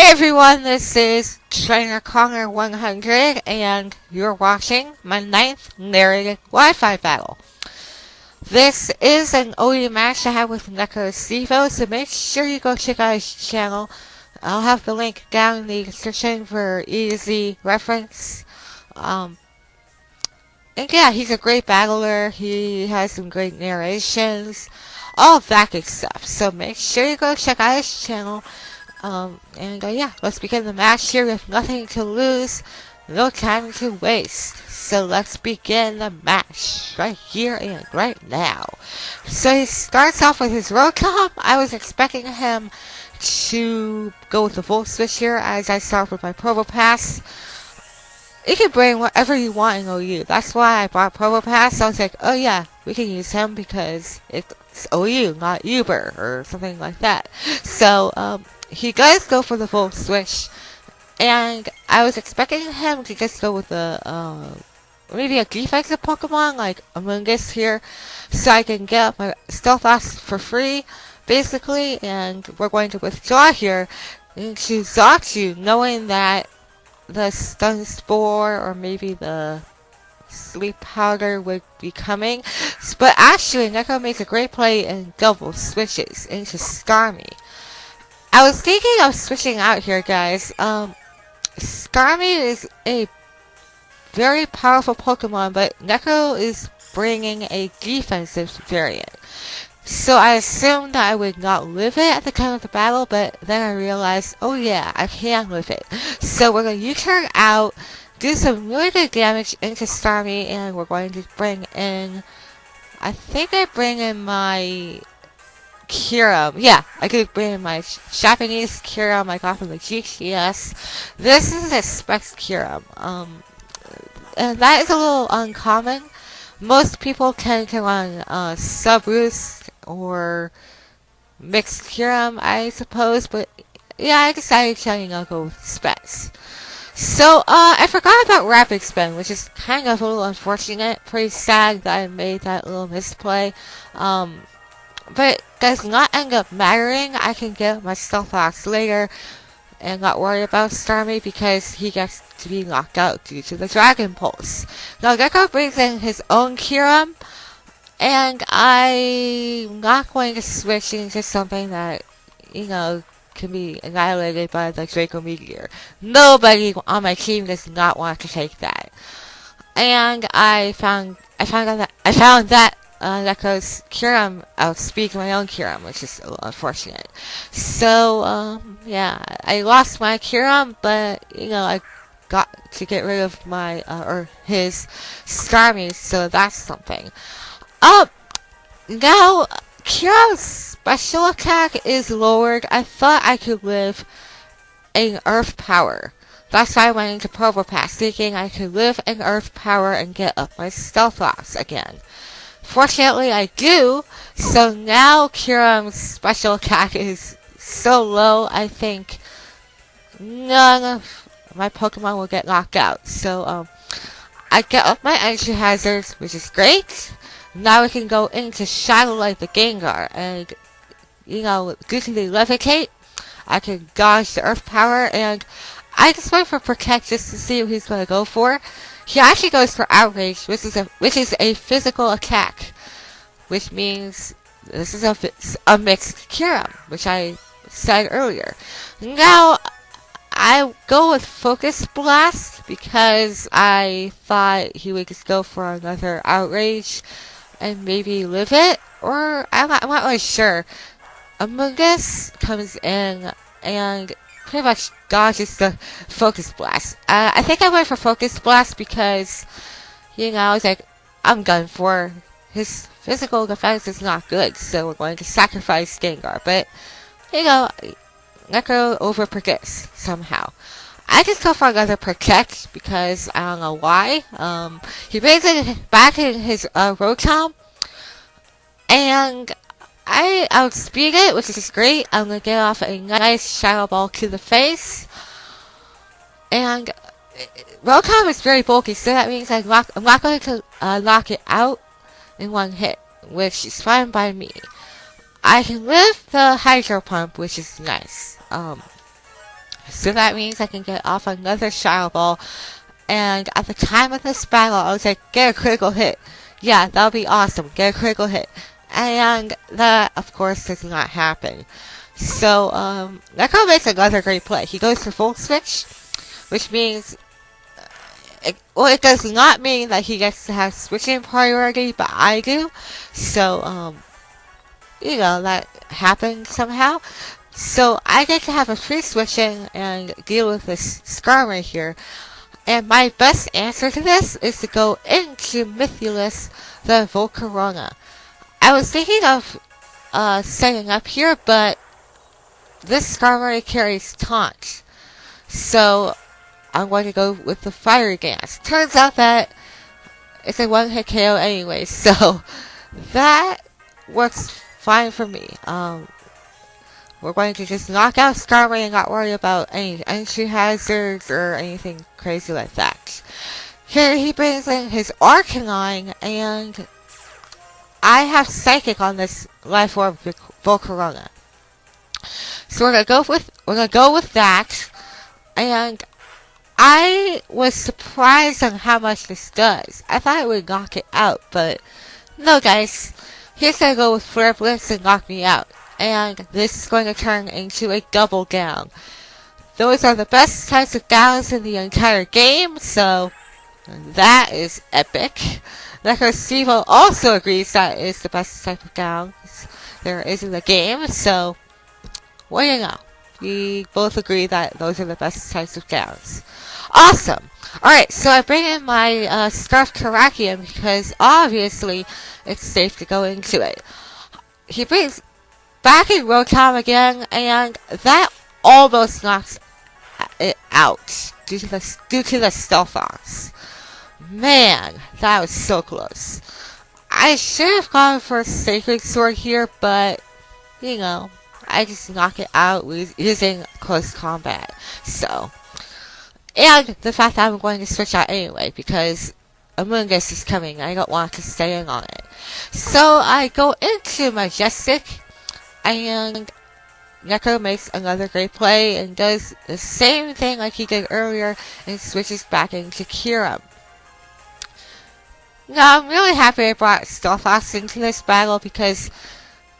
Hey everyone, this is Trainer Connor 100 and you're watching my 9th narrated Wi-Fi battle. This is an OE match I have with Necrostevo, so make sure you go check out his channel. I'll have the link down in the description for easy reference. And yeah, he's a great battler, he has some great narrations, all of that good stuff. So make sure you go check out his channel. Yeah, let's begin the match here with nothing to lose, no time to waste. So let's begin the match right here and right now. So he starts off with his Rotom. I was expecting him to go with the Volt Switch here as I start with my Probopass. You can bring whatever you want in OU. That's why I bought Probopass. I was like, oh yeah, we can use him because it's OU, not Uber or something like that. So, he does go for the Volt Switch, and I was expecting him to just go with maybe a defensive Pokemon like Among Us here, so I can get my Stealth Loss for free, basically, and we're going to withdraw here into Zachu, knowing that the Stun Spore or maybe the Sleep Powder would be coming, but actually Neko makes a great play and double switches into Starmie. I was thinking of switching out here, guys. Starmie is a very powerful Pokemon, but Neko is bringing a defensive variant. So I assumed that I would not live it at the time of the battle, but then I realized, oh yeah, I can live it. So we're going to U-turn out, do some really good damage into Starmie, and we're going to bring in, I think I bring in my Kyurem. Yeah, I could bring in my Japanese Kyurem I got from the GTS. This is a Specs Kyurem. And that is a little uncommon. Most people tend to run Sub-Roost or Mixed Kyurem, I suppose, but yeah, I decided to go with Specs. So, I forgot about Rapid Spin, which is kind of a little unfortunate. Pretty sad that I made that little misplay. But it does not end up mattering. I can get my Stealth Loss later and not worry about Starmie because he gets to be knocked out due to the Dragon Pulse. Now Gecko brings in his own Kyurem, and I'm not going to switch into something that, can be annihilated by the Draco Meteor. Nobody on my team does not want to take that. And I found that Neko's Kyurem outspeaks my own Kyurem, which is a little unfortunate. So, yeah, I lost my Kyurem, but, I got to get rid of my, his Starmie, so that's something. Now, Kyurem's special attack is lowered. I thought I could live in Earth Power. That's why I went into Probopass, thinking I could live in Earth Power and get up my Stealth Loss again. Fortunately, I do, so now Kyurem's special attack is so low, I think none of my Pokemon will get knocked out. So, I get up my Entry Hazards, which is great. Now we can go into Shadow Light the Gengar, and, due to the Levitate, I can dodge the Earth Power, and I just went for Protect just to see what he's going to go for. He actually goes for Outrage, which is a physical attack, which means this is a mixed Kyurem, which I said earlier. Now, I go with Focus Blast because I thought he would just go for another Outrage and maybe live it, or I'm not really sure. Among Us comes in and pretty much dodges the Focus Blast. I think I went for Focus Blast because, I was like, I'm done for. His physical defense is not good, so we're going to sacrifice Gengar. But, Necro over-predicts somehow. I just go for another Protect because I don't know why. He brings it back in his Rotom, and I outspeed it, which is great. I'm going to get off a nice Shadow Ball to the face. And Rotom is very bulky, so that means I'm not going to knock it out in one hit, which is fine by me. I can live the Hydro Pump, which is nice. So that means I can get off another Shadow Ball. And at the time of this battle, I was like, get a critical hit. Yeah, that'll be awesome. Get a critical hit. And that, of course, does not happen. So, Necro makes another great play. He goes for full switch, which means, it does not mean that he gets to have switching priority, but I do. So, that happened somehow. So, I get to have a free switching and deal with this Skarm right here. And my best answer to this is to go into Mythulus the Volcarona. I was thinking of setting up here, but this Skarm already carries taunt. So I'm going to go with the Fire Dance. Turns out that it's a one-hit KO anyway, so that works fine for me. We're going to just knock out Skarmory and not worry about any entry hazards or anything crazy like that. Here he brings in his Arcanine, and I have Psychic on this Life Orb Volcarona. So we're gonna go with that, and I was surprised on how much this does. I thought it would knock it out, but no, guys. He's gonna go with Flare Blitz and knock me out. And this is going to turn into a double down. Those are the best types of downs in the entire game, so that is epic. Necrostevo also agrees that is the best type of downs there is in the game, so what do you know? We both agree that those are the best types of downs. Awesome! Alright, so I bring in my Scarf Terrakion because obviously it's safe to go into it. He brings back in Rotom again, and that almost knocks it out due to the Stealth-Ox. Man, that was so close. I should have gone for Sacred Sword here, but, I just knock it out using close combat. So, and the fact that I'm going to switch out anyway, because Amoonguss is coming, I don't want to stay in on it. So, I go into Majestic, and Necro makes another great play and does the same thing like he did earlier and switches back into Kyurem. Now, I'm really happy I brought Stealth-Ox into this battle because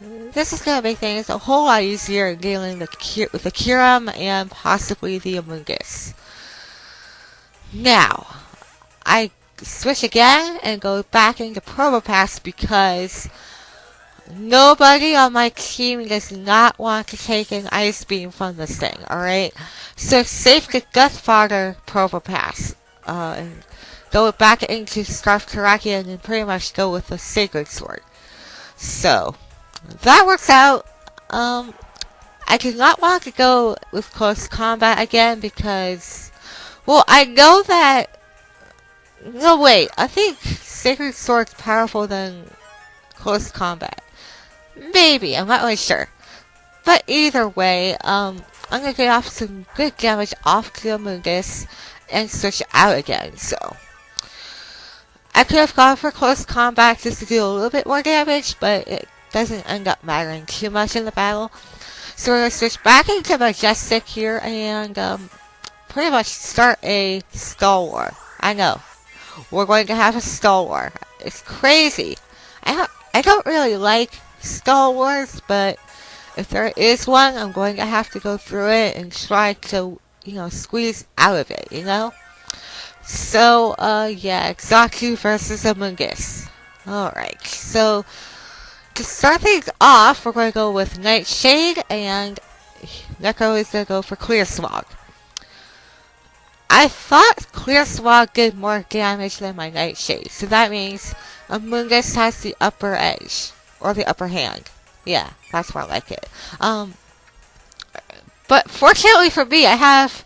this is going to make things a whole lot easier in dealing with the Kyurem and possibly the Amoonguss. Now, I switch again and go back into Probopass because nobody on my team does not want to take an Ice Beam from this thing, alright? So it's safe to Gut Fodder Probopass, and go back into Scarf Terrakion and pretty much go with the Sacred Sword. So, that works out. I do not want to go with Close Combat again because, well, I know that, no wait, I think Sacred Sword's powerful than Close Combat. Maybe, I'm not really sure. But either way, I'm gonna get off some good damage off the Amoonguss and switch out again, so. I could have gone for Close Combat just to do a little bit more damage, but it doesn't end up mattering too much in the battle. So we're gonna switch back into Majestic here and, pretty much start a Stall War. I know. We're going to have a Stall War. It's crazy. I don't really like Stall Wars, but if there is one, I'm going to have to go through it and try to, squeeze out of it, So, yeah, Xatu versus Amoonguss. Alright, so to start things off, we're going to go with Nightshade, and Necro is going to go for Clear Smog. I thought Clear Smog did more damage than my Nightshade, so that means Amoonguss has the upper edge, or the upper hand. Yeah, that's more like it. But fortunately for me, I have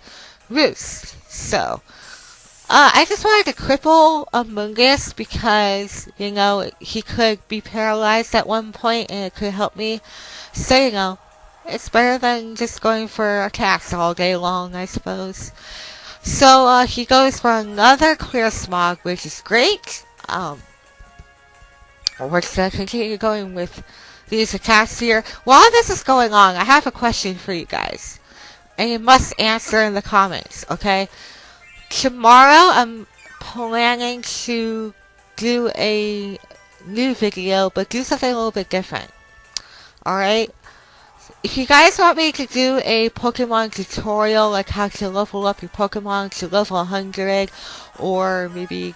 Roost, so I just wanted to cripple Amoonguss because, he could be paralyzed at one point and it could help me. So, it's better than just going for attacks all day long, I suppose. So, he goes for another Clear Smog, which is great. We're just going to continue going with these attacks here. While this is going on, I have a question for you guys. and you must answer in the comments, okay? Tomorrow, I'm planning to do a new video, but do something a little bit different. Alright? If you guys want me to do a Pokemon tutorial, like how to level up your Pokemon to level 100, or maybe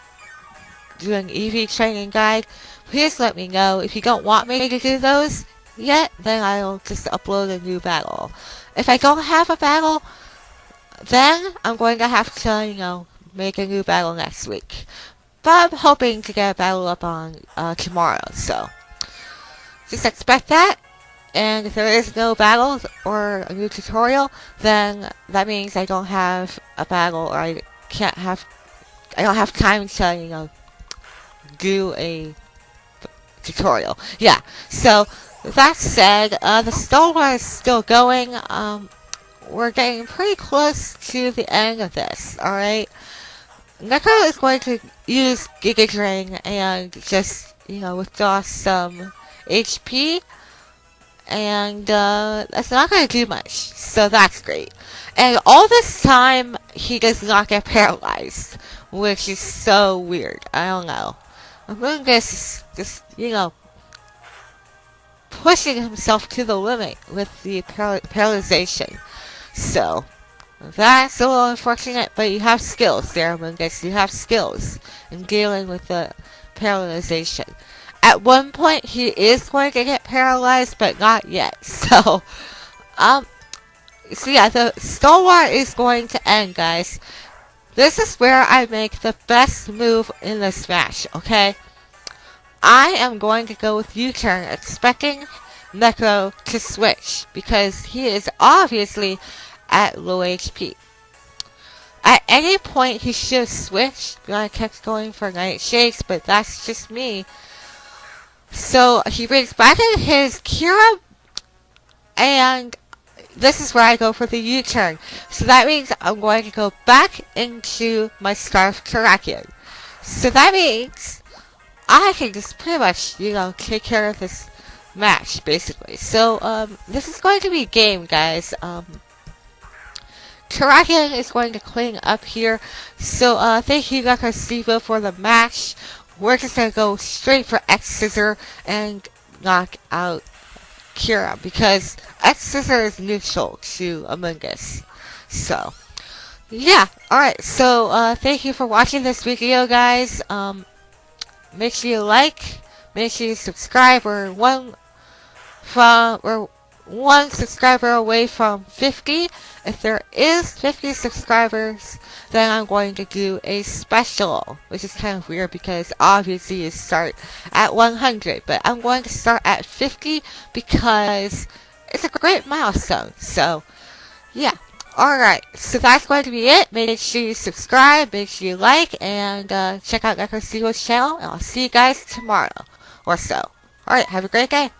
do an EV training guide, please let me know. If you don't want me to do those yet, then I'll just upload a new battle. If I don't have a battle, then I'm going to have to, make a new battle next week. But I'm hoping to get a battle up on tomorrow, so just expect that. And if there is no battle or a new tutorial, then that means I don't have a battle, or I don't have time to, do a tutorial. Yeah, so that said, the Star Wars is still going. We're getting pretty close to the end of this, alright? Necro is going to use Giga Drain and just, withdraw some HP. And that's not going to do much, so that's great. And all this time, he does not get paralyzed, which is so weird. I don't know. Amoonguss is just, pushing himself to the limit with the paralyzation. So, that's a little unfortunate, but you have skills there, Amoonguss. You have skills in dealing with the paralyzation. At one point, he is going to get paralyzed, but not yet. So yeah, the Star War is going to end, guys. This is where I make the best move in this match, okay? I am going to go with U-turn, expecting Necro to switch, because he is obviously at low HP. At any point, he should have switched, but I kept going for Night Shakes, but that's just me. So he brings back in his Kira, and this is where I go for the U-turn. So that means I'm going to go back into my Scarf Terrakion. So that means I can just pretty much, take care of this match, basically. So, this is going to be a game, guys. Terrakion is going to clean up here. So, thank you, Necrostevo, for the match. We're just going to go straight for X-Scissor and knock out Kira, because X-Scissor is neutral to Amoonguss. So, yeah. Alright, so thank you for watching this video, guys. Make sure you like, make sure you subscribe. We're one subscriber away from 50. If there is 50 subscribers, then I'm going to do a special, which is kind of weird because obviously you start at 100, but I'm going to start at 50 because it's a great milestone. So, yeah. Alright, so that's going to be it. Make sure you subscribe, make sure you like, and check out Necrostevo's channel, and I'll see you guys tomorrow or so. Alright, have a great day.